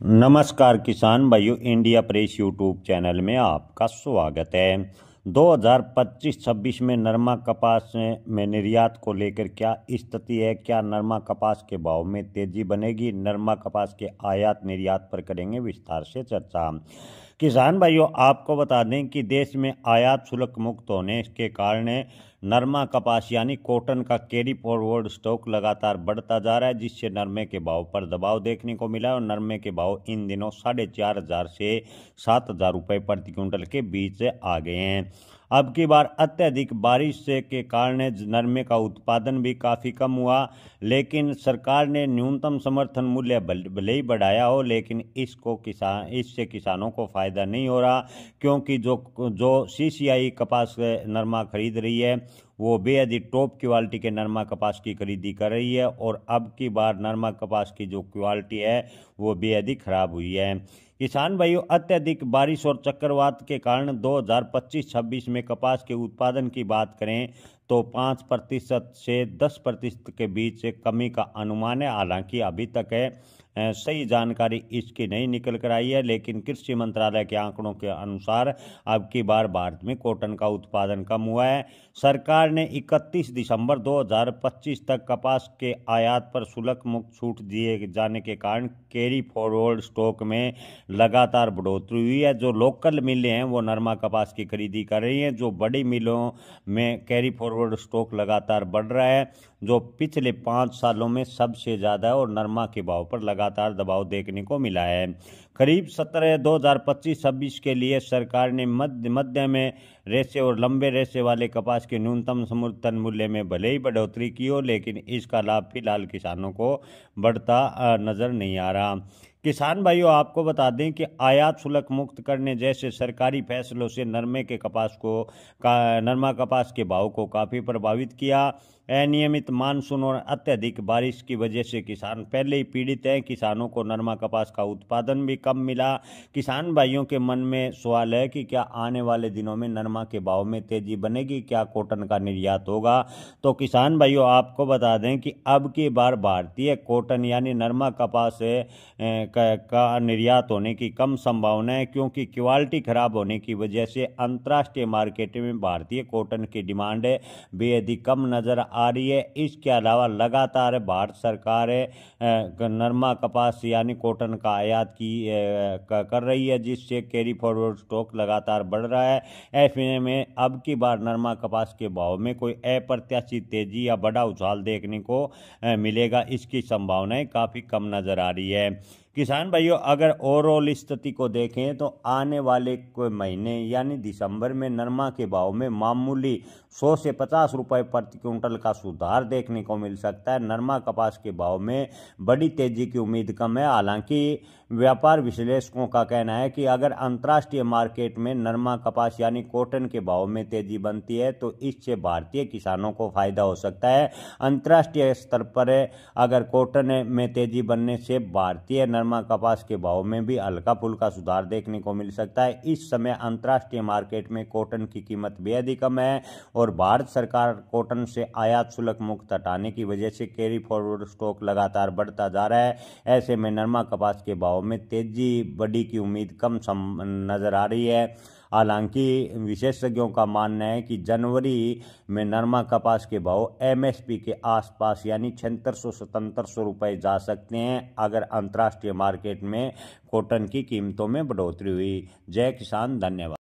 नमस्कार किसान भाइयों, इंडिया प्रेस यूट्यूब चैनल में आपका स्वागत है। 2025-26 में नरमा कपास में निर्यात को लेकर क्या स्थिति है? क्या नरमा कपास के भाव में तेजी बनेगी? नरमा कपास के आयात निर्यात पर करेंगे विस्तार से चर्चा। किसान भाइयों, आपको बता दें कि देश में आयात शुल्क मुक्त होने के कारण नरमा कपास यानी कॉटन का कैरी फॉरवर्ड स्टॉक लगातार बढ़ता जा रहा है, जिससे नरमे के भाव पर दबाव देखने को मिला है और नरमे के भाव इन दिनों 4,500 से 7,000 रुपये प्रति क्विंटल के बीच आ गए हैं। अब की बार अत्यधिक बारिश के कारण नरमे का उत्पादन भी काफ़ी कम हुआ, लेकिन सरकार ने न्यूनतम समर्थन मूल्य भले ही बढ़ाया हो, लेकिन इससे किसानों को फ़ायदा नहीं हो रहा, क्योंकि जो सीसीआई कपास नरमा खरीद रही है वो बेहद ही टॉप क्वालिटी के नरमा कपास की खरीदी कर रही है और अब की बार नरमा कपास की जो क्वालिटी है वो बेहद ही खराब हुई है। किसान भाइयों, अत्यधिक बारिश और चक्रवात के कारण 2025-26 में कपास के उत्पादन की बात करें तो 5% से 10% के बीच कमी का अनुमान है। हालांकि अभी तक सही जानकारी इसकी नहीं निकल कर आई है, लेकिन कृषि मंत्रालय के आंकड़ों के अनुसार अब की बार भारत में कॉटन का उत्पादन कम हुआ है। सरकार ने 31 दिसंबर 2025 तक कपास के आयात पर शुल्क मुक्त छूट दिए जाने के कारण कैरी फॉरवर्ड स्टॉक में लगातार बढ़ोतरी हुई है। जो लोकल मिलें हैं वो नरमा कपास की खरीदी कर रही हैं, जो बड़ी मिलों में कैरी फॉरवर्ड स्टॉक लगातार बढ़ रहा है, जो पिछले 5 सालों में सबसे ज़्यादा है और नरमा के भाव पर लगातार दबाव देखने को मिला है। खरीफ सत्र 2025-26 के लिए सरकार ने मध्य में रेशे और लंबे रेशे वाले कपास के न्यूनतम समर्थन मूल्य में भले ही बढ़ोतरी की हो, लेकिन इसका लाभ फिलहाल किसानों को बढ़ता नजर नहीं आ रहा। किसान भाइयों, आपको बता दें कि आयात शुल्क मुक्त करने जैसे सरकारी फैसलों से नरमा कपास के भाव को काफ़ी प्रभावित किया। अनियमित मानसून और अत्यधिक बारिश की वजह से किसान पहले ही पीड़ित हैं। किसानों को नरमा कपास का उत्पादन भी कम मिला। किसान भाइयों के मन में सवाल है कि क्या आने वाले दिनों में नरमा के भाव में तेजी बनेगी? क्या कॉटन का निर्यात होगा? तो किसान भाइयों, आपको बता दें कि अब की बार भारतीय कॉटन यानी नरमा कपास का निर्यात होने की कम संभावना है, क्योंकि क्वालिटी खराब होने की वजह से अंतर्राष्ट्रीय मार्केट में भारतीय कॉटन की डिमांड बेहद ही कम नज़र आ रही है। इसके अलावा लगातार भारत सरकार नरमा कपास यानी कॉटन का आयात कर रही है, जिससे कैरी फॉरवर्ड स्टॉक लगातार बढ़ रहा है। ऐसे में अब की बार नरमा कपास के भाव में कोई अप्रत्याशित तेजी या बड़ा उछाल देखने को मिलेगा, इसकी संभावनाएं काफ़ी कम नज़र आ रही है। किसान भाइयों, अगर ओवरऑल स्थिति को देखें तो आने वाले कोई महीने यानी दिसंबर में नरमा के भाव में मामूली 100 से 50 रुपये प्रति क्विंटल का सुधार देखने को मिल सकता है। नरमा कपास के भाव में बड़ी तेजी की उम्मीद कम है। हालांकि व्यापार विश्लेषकों का कहना है कि अगर अंतर्राष्ट्रीय मार्केट में नरमा कपास यानी कॉटन के भाव में तेजी बनती है तो इससे भारतीय किसानों को फायदा हो सकता है। अंतर्राष्ट्रीय स्तर पर अगर कॉटन में तेजी बनने से भारतीय नरमा कपास के भाव में भी हल्का फुल्का सुधार देखने को मिल सकता है। इस समय अंतर्राष्ट्रीय मार्केट में कॉटन की कीमत बेहद ही कम है और भारत सरकार कॉटन से आयात शुल्क मुक्त हटाने की वजह से कैरी फॉरवर्ड स्टॉक लगातार बढ़ता जा रहा है। ऐसे में नरमा कपास के भाव में तेजी बढ़ी की उम्मीद कम नजर आ रही है। हालांकि विशेषज्ञों का मानना है कि जनवरी में नरमा कपास के भाव एमएसपी के आसपास यानी 7600-7700 रुपये जा सकते हैं, अगर अंतर्राष्ट्रीय मार्केट में कॉटन की कीमतों में बढ़ोतरी हुई। जय किसान, धन्यवाद।